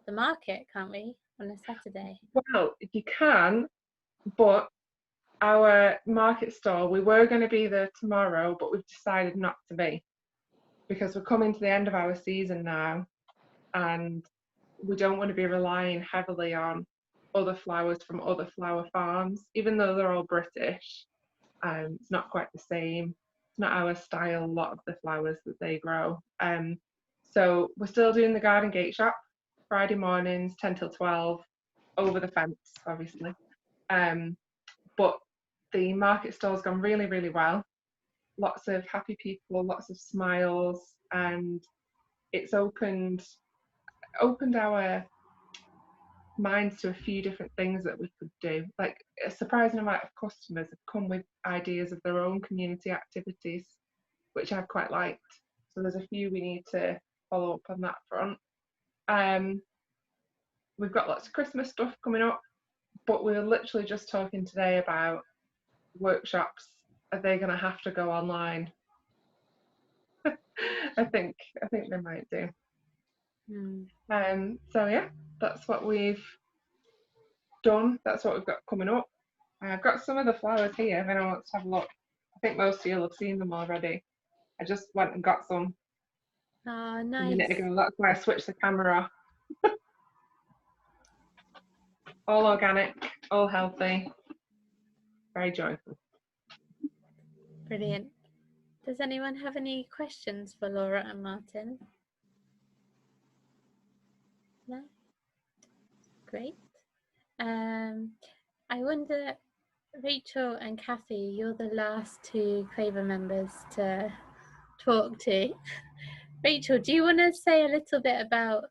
the market, can't we, on a Saturday? Well, if you can, but our market stall, we were going to be there tomorrow, but we've decided not to be, because we're coming to the end of our season now, and we don't want to be relying heavily on other flowers from other flower farms, even though they're all British. It's not quite the same. It's not our style, a lot of the flowers that they grow. So we're still doing the garden gate shop Friday mornings, 10 till 12, over the fence, obviously. But the market stall's gone really, really well. lots of happy people, lots of smiles, and it's opened our minds to a few different things that we could do. Like, a surprising amount of customers have come with ideas of their own community activities, which I've quite liked. So there's a few we need to follow up on that front. We've got lots of Christmas stuff coming up, but we were literally just talking today about workshops. Are they going to have to go online? I think they might do. So yeah, that's what we've done. That's what we've got coming up. I've got some of the flowers here if anyone wants to have a look. I think most of you will have seen them already. I just went and got some a minute minute ago. That's why I switched the camera off. All organic, all healthy, very joyful. Brilliant. Does anyone have any questions for Laura and Martin? No? Great. I wonder, Rachel and Kathy, you're the last two Claver members to talk to. Rachel, do you want to say a little bit about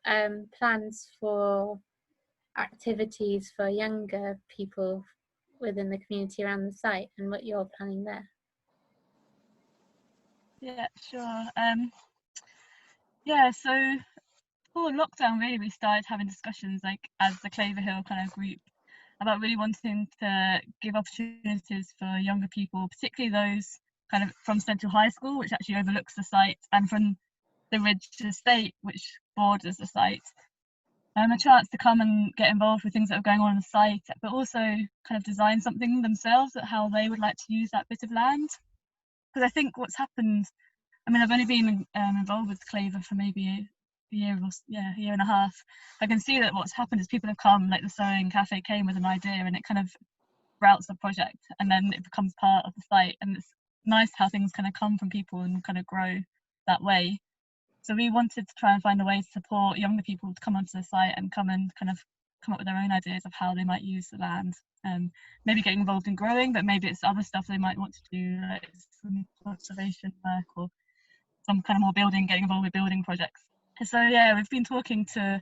plans for activities for younger people within the community around the site and what you're planning there? Yeah, sure. Yeah, so before lockdown, really, we started having discussions, like as the Claver Hill kind of group, about really wanting to give opportunities for younger people, particularly those kind of from Central High School, which actually overlooks the site, and from the Ridge Estate, which borders the site. A chance to come and get involved with things that are going on the site, but also kind of design something themselves at how they would like to use that bit of land. Because I think what's happened, I mean, I've only been involved with Claver for maybe a year and a half. I can see that what's happened is people have come, like the Sewing Cafe came with an idea, and it kind of routes the project, and then it becomes part of the site. And it's nice how things kind of come from people and kind of grow that way. So we wanted to try and find a way to support younger people to come onto the site and come and kind of come up with their own ideas of how they might use the land. Maybe getting involved in growing, but maybe it's other stuff they might want to do, like some conservation work or some kind of more building, getting involved with building projects. So yeah, we've been talking to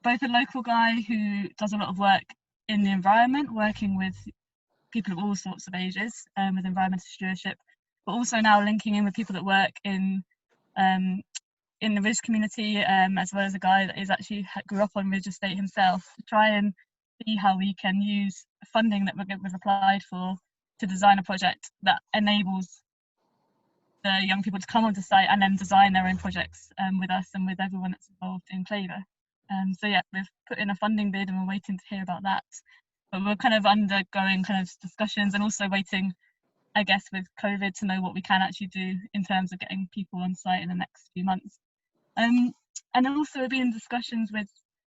both a local guy who does a lot of work in the environment, working with people of all sorts of ages with environmental stewardship, but also now linking in with people that work in the Ridge community, as well as a guy that is actually grew up on Ridge Estate himself, to try and see how we can use funding that we've applied for to design a project that enables the young people to come onto site and then design their own projects with us and with everyone that's involved in Claver. So yeah, we've put in a funding bid and we're waiting to hear about that. But we're kind of undergoing kind of discussions and also waiting, I guess, with COVID to know what we can actually do in terms of getting people on site in the next few months. And also we've been in discussions with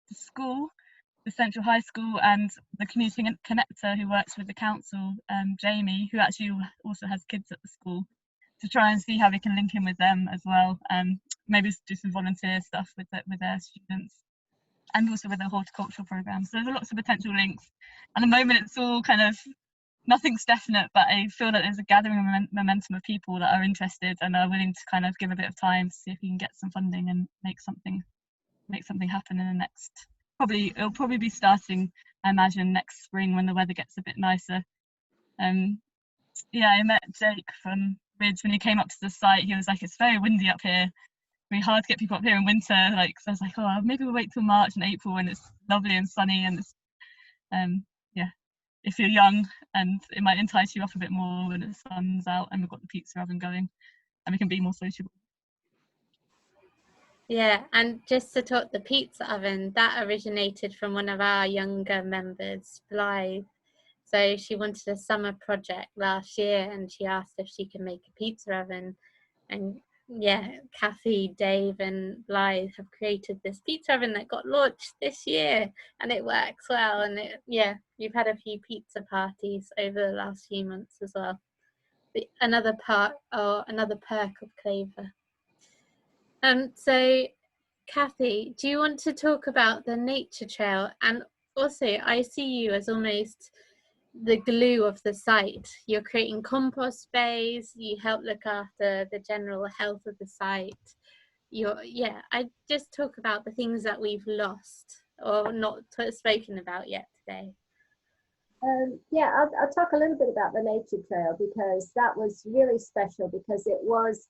the school, the Central High School, and the community connector who works with the council, Jamie, who actually also has kids at the school, to try and see how we can link in with them as well. Maybe do some volunteer stuff with their students, and also with the horticultural program. So there's lots of potential links. At the moment, it's all kind of, nothing's definite, but I feel that there's a gathering momentum of people that are interested and are willing to kind of give a bit of time to see if we can get some funding and make something happen in the next, it'll probably be starting, I imagine, next spring when the weather gets a bit nicer. Yeah, I met Jake from Ridge when he came up to the site. He was like, it's very windy up here, really hard to get people up here in winter. Like, so I was like, oh, maybe we'll wait till March and April when it's lovely and sunny, and it's yeah, if you're young, and it might entice you up a bit more when the sun's out and we've got the pizza oven going and we can be more sociable. Yeah, and just to talk the pizza oven, that originated from one of our younger members, Blythe. So she wanted a summer project last year and she asked if she could make a pizza oven. And yeah, Kathy, Dave and Blythe have created this pizza oven that got launched this year, and it works well. And yeah, we've had a few pizza parties over the last few months as well. Another perk of Claver. So Kathy, do you want to talk about the nature trail? And also, I see you as almost the glue of the site. You're creating compost space, you help look after the general health of the site. I just talk about the things that we've lost or not spoken about yet today. I'll talk a little bit about the nature trail, because that was really special, because it was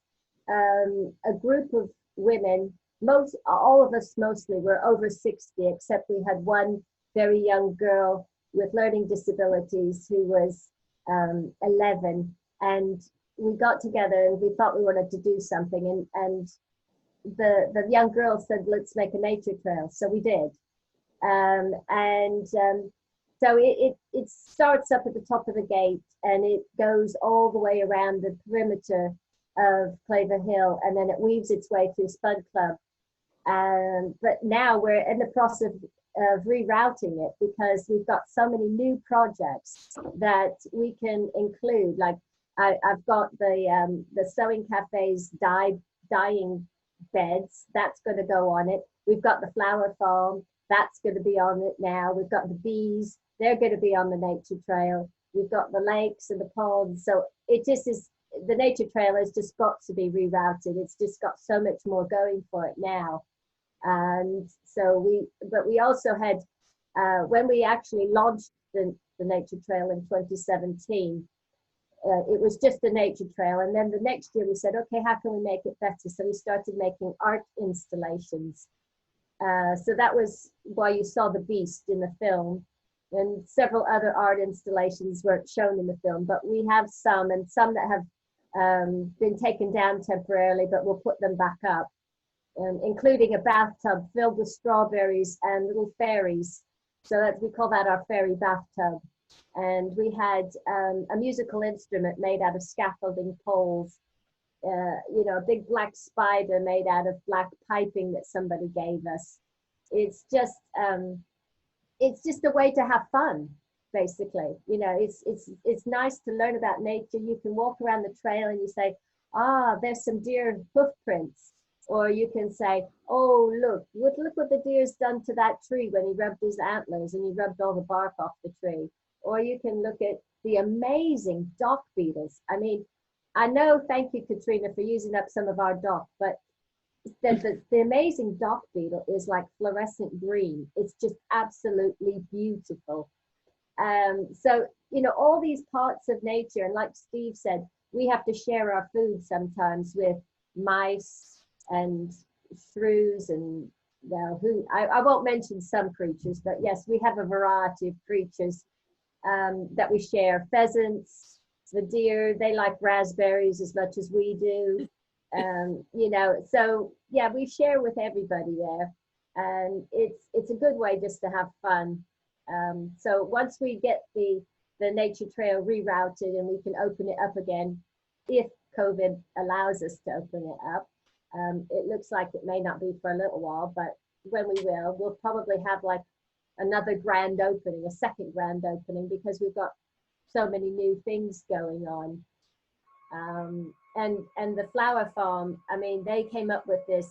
a group of women. All of us mostly were over 60, except we had one very young girl with learning disabilities who was 11, and we got together and we thought we wanted to do something, and the young girl said, let's make a nature trail. So we did. So it starts up at the top of the gate, and it goes all the way around the perimeter of Claver Hill, and then it weaves its way through Spud Club. But now we're in the process of rerouting it, because we've got so many new projects that we can include. Like I've got the Sewing Cafe's dyeing beds, that's going to go on it. We've got the flower farm, that's going to be on it now. We've got the bees, they're going to be on the nature trail. We've got the lakes and the ponds. So it just is, the nature trail has just got to be rerouted. It's just got so much more going for it now. And so we also had, when we actually launched the nature trail in 2017, it was just a nature trail. And then the next year we said, okay, how can we make it better? So we started making art installations. So that was why you saw the beast in the film, and several other art installations weren't shown in the film, but we have some, and some that have been taken down temporarily, but we'll put them back up, including a bathtub filled with strawberries and little fairies. So that we call that our fairy bathtub. And we had a musical instrument made out of scaffolding poles, a big black spider made out of black piping that somebody gave us. It's just a way to have fun, basically. It's nice to learn about nature. You can walk around the trail and you say, there's some deer hoof prints. Or you can say, oh, look what the deer's done to that tree when he rubbed his antlers and he rubbed all the bark off the tree. Or you can look at the amazing dock beetles. I mean, I know, thank you, Katrina, for using up some of our dock, but the amazing dock beetle is like fluorescent green. It's just absolutely beautiful. So, all these parts of nature, and like Steve said, we have to share our food sometimes with mice and shrews and, I won't mention some creatures, but yes, we have a variety of creatures that we share. Pheasants, the deer, they like raspberries as much as we do. So yeah, we share with everybody there, and it's a good way just to have fun. So once we get the nature trail rerouted and we can open it up again, if COVID allows us to open it up, it looks like it may not be for a little while, but when we will, we'll probably have like another grand opening, a second grand opening, because we've got so many new things going on. And the flower farm, I mean, they came up with this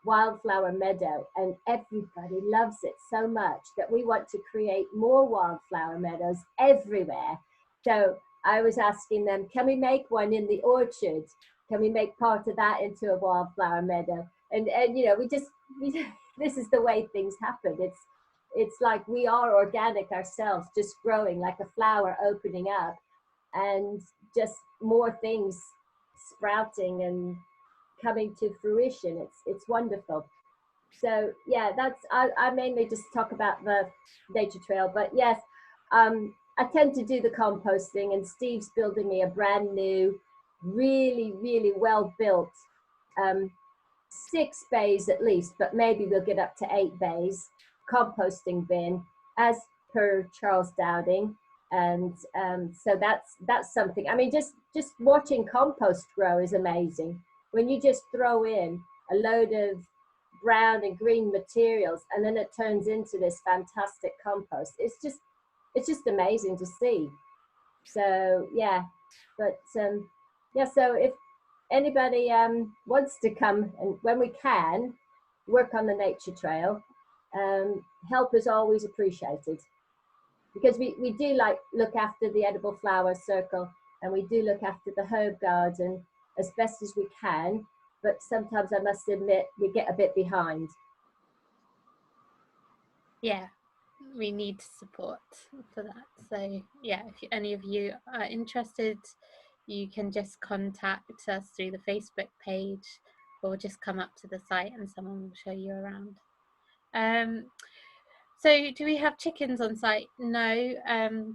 wildflower meadow, and everybody loves it so much that we want to create more wildflower meadows everywhere. So I was asking them, can we make one in the orchard? Can we make part of that into a wildflower meadow? And we this is the way things happen. It's like we are organic ourselves, just growing like a flower opening up, and just more things sprouting and coming to fruition. It's wonderful. So yeah, I mainly just talk about the nature trail, but yes, I tend to do the composting, and Steve's building me a brand new, really, really well built 6 bays at least, but maybe we'll get up to 8 bays composting bin, as per Charles Dowding. And so that's something. I mean, just watching compost grow is amazing. When you just throw in a load of brown and green materials, and then it turns into this fantastic compost. It's just amazing to see. So yeah, but yeah. So if anybody wants to come, and when we can, work on the nature trail, help is always appreciated. because we do like look after the edible flower circle, and we do look after the herb garden as best as we can, but sometimes I must admit we get a bit behind. Yeah, we need support for that. So yeah, if any of you are interested, you can just contact us through the Facebook page, or just come up to the site and someone will show you around. So do we have chickens on site? No,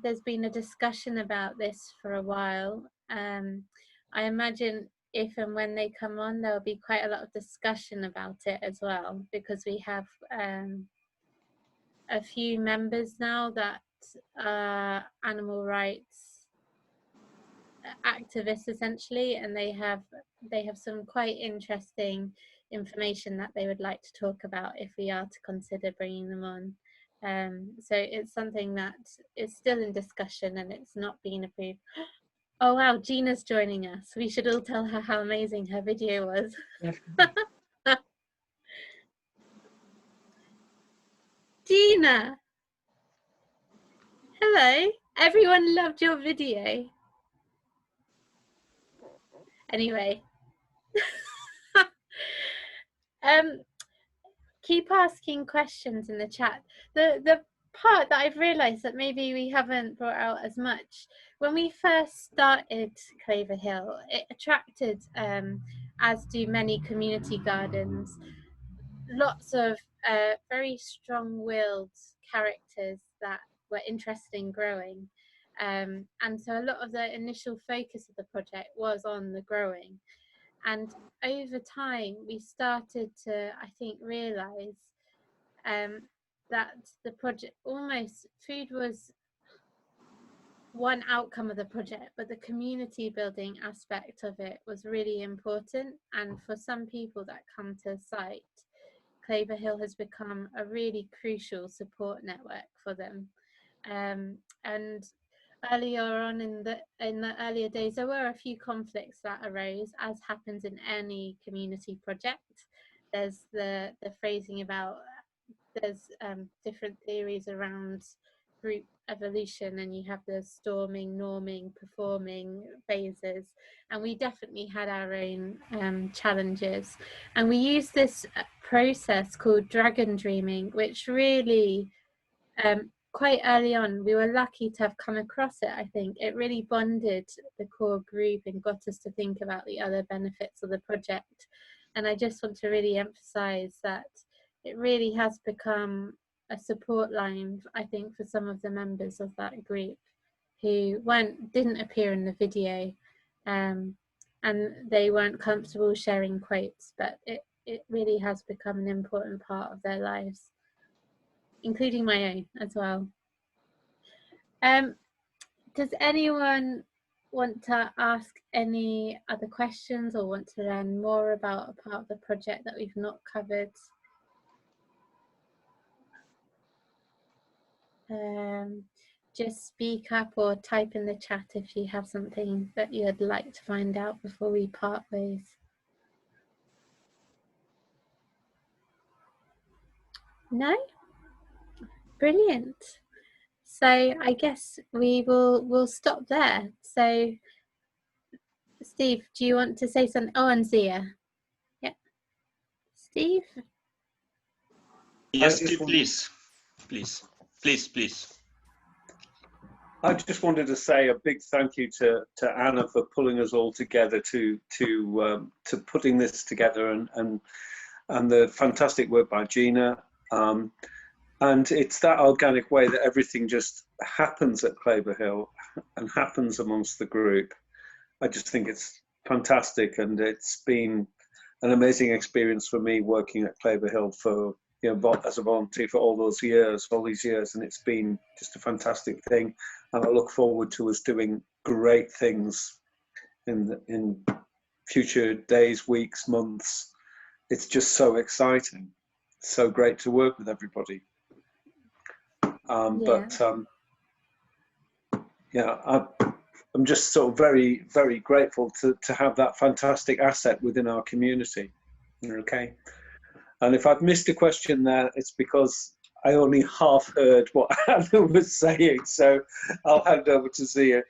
there's been a discussion about this for a while. I imagine if and when they come on, there'll be quite a lot of discussion about it as well, because we have a few members now that are animal rights activists essentially, and they have some quite interesting information that they would like to talk about if we are to consider bringing them on. So it's something that is still in discussion and it's not been approved. Oh wow, Gina's joining us. We should all tell her how amazing her video was. Gina, hello. Everyone loved your video. Anyway, keep asking questions in the chat. The part that I've realised that maybe we haven't brought out as much, when we first started Claver Hill, it attracted, as do many community gardens, lots of very strong-willed characters that were interested in growing. And so a lot of the initial focus of the project was on the growing. And over time, we started to, I think, realise that the project, almost food was one outcome of the project, but the community building aspect of it was really important. And for some people that come to the site, Claver Hill has become a really crucial support network for them. And earlier on in the earlier days, there were a few conflicts that arose, as happens in any community project. There's the phrasing about, there's different theories around group evolution, and you have the storming, norming, performing phases, and we definitely had our own challenges. And we used this process called dragon dreaming, which really quite early on, we were lucky to have come across it. I think it really bonded the core group and got us to think about the other benefits of the project. And I just want to really emphasize that it really has become a support line, I think, for some of the members of that group who didn't appear in the video, and they weren't comfortable sharing quotes, but it really has become an important part of their lives, including my own as well. Does anyone want to ask any other questions or want to learn more about a part of the project that we've not covered? Just speak up or type in the chat if you have something that you'd like to find out before we part ways. No? Brilliant. So I guess we'll stop there. So Steve, do you want to say something? Oh, and Zia. Yeah. Steve? Yes, please. I just wanted to say a big thank you to Anna for pulling us all together to putting this together, and the fantastic work by Gina. And it's that organic way that everything just happens at Claver Hill and happens amongst the group. I just think it's fantastic, and it's been an amazing experience for me working at Claver Hill for, you know, as a volunteer for all these years, and it's been just a fantastic thing. And I look forward to us doing great things in future days, weeks, months. It's just so exciting. It's so great to work with everybody. I'm just sort of very, very grateful to have that fantastic asset within our community. Okay. And if I've missed a question there, it's because I only half heard what Anna was saying, so I'll hand over to Zia.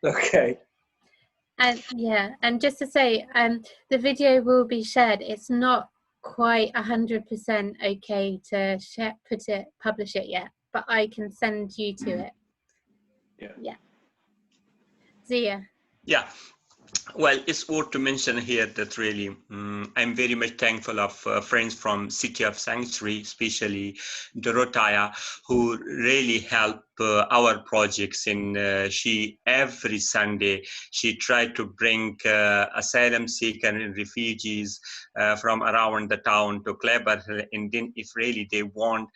Okay. And yeah, and just to say, the video will be shared. It's not quite 100% okay to publish it yet, but I can send you to it. Yeah. Zia. Yeah. Well, it's worth to mention here that really I'm very much thankful of friends from City of Sanctuary, especially Dorothea, who really help our projects. She every Sunday she tried to bring asylum seekers and refugees from around the town to Claver Hill, and then if really they want,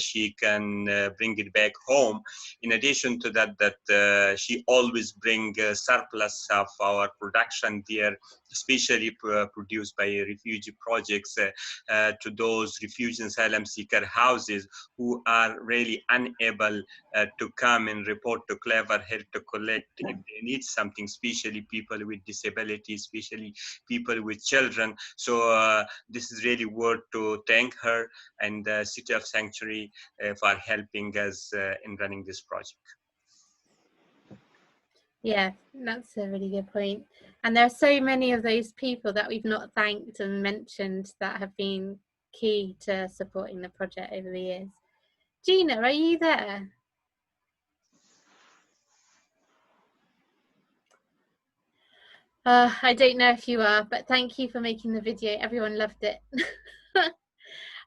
she can bring it back home. In addition to that, she always bring surplus of our production there, especially produced by refugee projects, to those refugee and asylum seeker houses who are really unable to come and report to Claver Hill to collect if they need something, especially people with disabilities, especially people with children. So this is really worth to thank her and the City of Sanctuary for helping us in running this project. Yeah, that's a really good point. And there are so many of those people that we've not thanked and mentioned that have been key to supporting the project over the years. Gina, are you there? I don't know if you are, but thank you for making the video. Everyone loved it.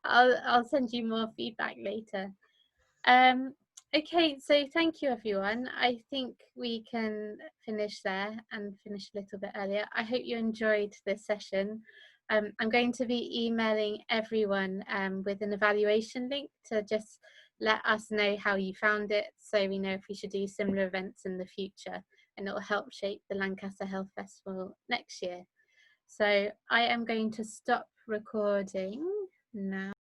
I'll send you more feedback later. Okay, so thank you everyone. I think we can finish there and finish a little bit earlier. I hope you enjoyed this session. I'm going to be emailing everyone with an evaluation link to just let us know how you found it, so we know if we should do similar events in the future, and it will help shape the Lancaster Health Festival next year. So I am going to stop recording now.